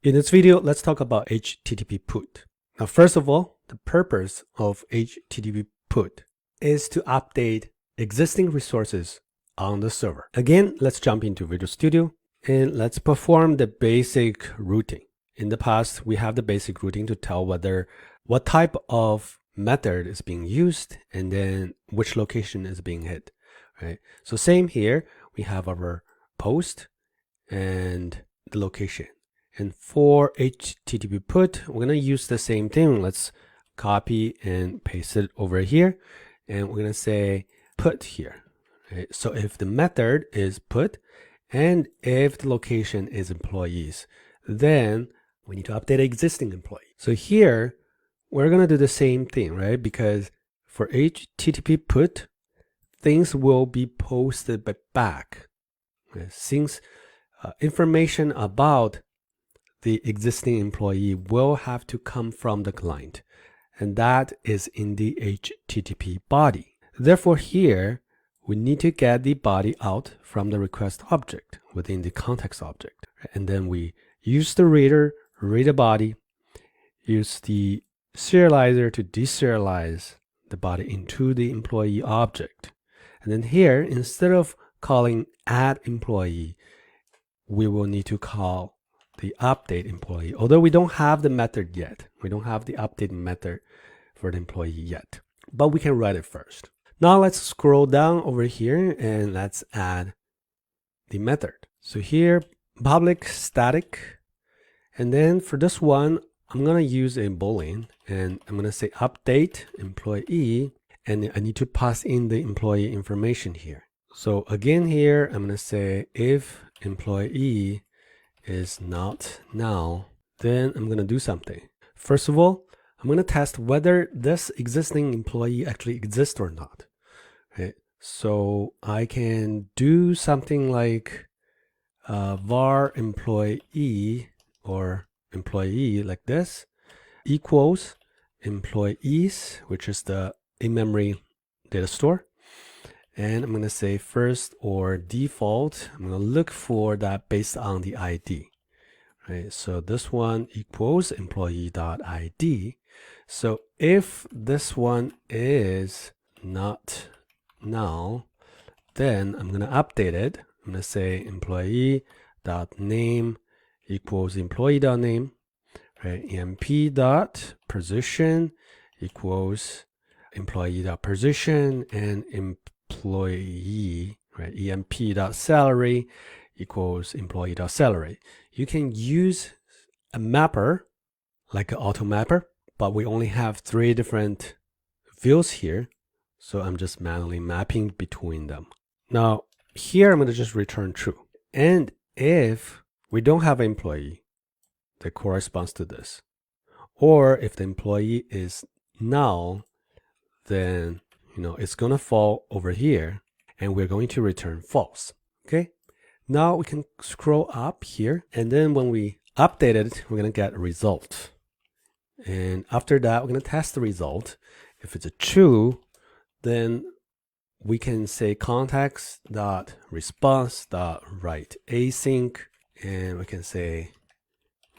In this video, let's talk about HTTP put. Now, first of all, the purpose of HTTP put is to update existing resources on the server. Again, let's jump into Visual Studio and let's perform the basic routing. In the past, we have the basic routing to tell what type of method is being used and then which location is being hit, right? So same here, we have our post and the location. And for HTTP put, we're going to use the same thing. Let's copy and paste it over here. And we're going to say put here. Right? So if the method is put and if the location is employees, then we need to update existing employee. So here, we're going to do the same thing, right? Because for HTTP put, things will be posted back. Right? Since information about the existing employee will have to come from the client, and that is in the HTTP body. Therefore, here we need to get the body out from the request object within the context object, and then we use the reader, read the body, use the serializer to deserialize the body into the employee object, and then here instead of calling add employee, we will need to call the update employee, although we don't have the method yet. We don't have the update method for the employee yet, but we can write it first. Now let's scroll down over here and let's add the method. So here, public static. And then for this one, I'm going to use a Boolean and I'm going to say update employee, and I need to pass in the employee information here. So again here, I'm going to say if employee is not null, then I'm going to do something. First of all, I'm going to test whether this existing employee actually exists or not. Okay. So I can do something like var employee or employee like this equals employees, which is the in-memory data store. And I'm going to say first or default. I'm going to look for that based on the ID. Right? So this one equals employee.id. So if this one is not null, then I'm going to update it. I'm going to say employee.name equals employee.name. Right? emp.position equals employee.position, and employee, right? emp.salary equals employee.salary. You can use a mapper like an auto mapper, but we only have 3 different fields here. So I'm just manually mapping between them. Now here I'm going to just return true. And if we don't have an employee that corresponds to this, or if the employee is null, then it's going to fall over here and we're going to return false. Okay. Now we can scroll up here, and then when we update it, we're going to get a result. And after that, we're going to test the result. If it's a true, then we can say context.response.write async, and we can say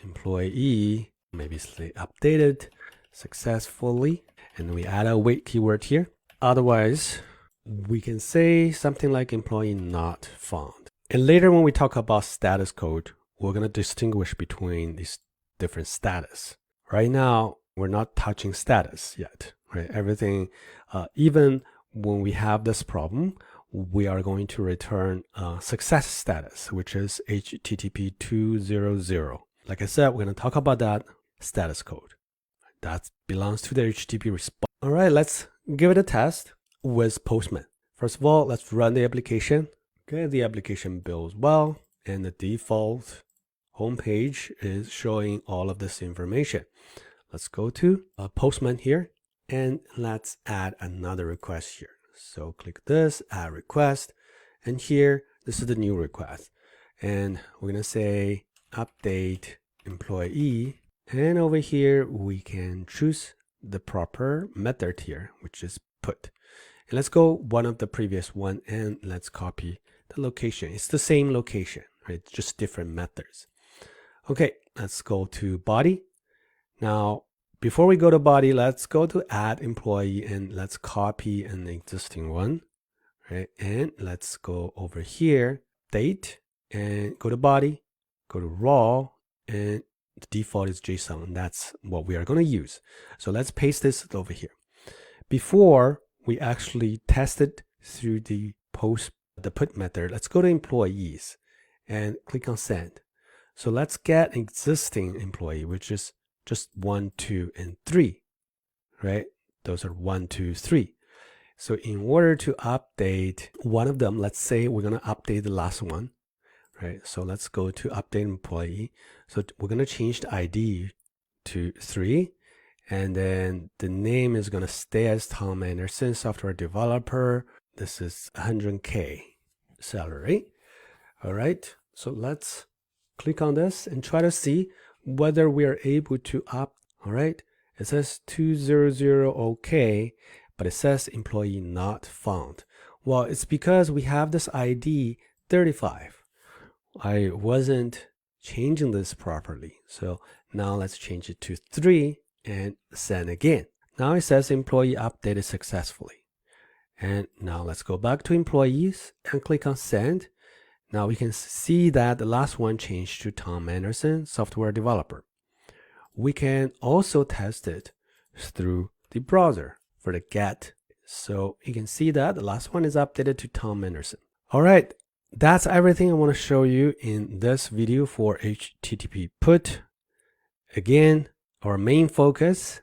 employee, maybe say updated successfully, and we add a wait keyword here. Otherwise, we can say something like employee not found. And later when we talk about status code, we're going to distinguish between these different status. Right now, we're not touching status yet, right? Everything, even when we have this problem, we are going to return success status, which is HTTP 200. Like I said, we're going to talk about that status code. That belongs to the HTTP response. All right, let's give it a test with Postman. First of all, let's run the application. Okay, the application builds well, and the default homepage is showing all of this information. Let's go to Postman here, and let's add another request here. So click this, add request, and here, this is the new request. And we're gonna say update employee, and over here, we can choose the proper method here, which is put. And let's go one of the previous one, and let's copy the location. It's the same location, right? Just different methods. Okay, let's go to body. Now, before we go to body, let's go to add employee and let's copy an existing one, right? And let's go over here, date, and go to body, go to raw, and the default is JSON. And that's what we are going to use. So let's paste this over here. Before we actually tested through the put method, let's go to employees and click on send. So let's get existing employee, which is just 1, 2, and 3, right? Those are 1, 2, 3. So in order to update one of them, let's say we're going to update the last one, right? So let's go to update employee. So we're going to change the ID to 3, and then the name is going to stay as Tom Anderson, software developer. This is 100K salary. All right. So let's click on this and try to see whether we are able to opt. All right, it says 200 OK, but it says employee not found. Well, it's because we have this ID 35. I wasn't changing this properly. So now let's change it to 3 and send again. Now it says employee updated successfully. And now let's go back to employees and click on send. Now we can see that the last one changed to Tom Anderson, software developer. We can also test it through the browser for the get. So you can see that the last one is updated to Tom Anderson. All right, that's everything I want to show you in this video for HTTP put. Again, our main focus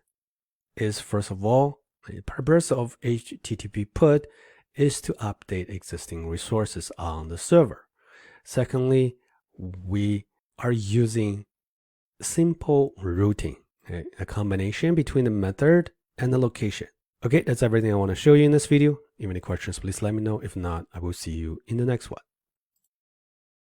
is, first of all, the purpose of HTTP put is to update existing resources on the server. Secondly, we are using simple routing, okay? A combination between the method and the location. Okay, that's everything I want to show you in this video. If you have any questions, please let me know. If not, I will see you in the next one.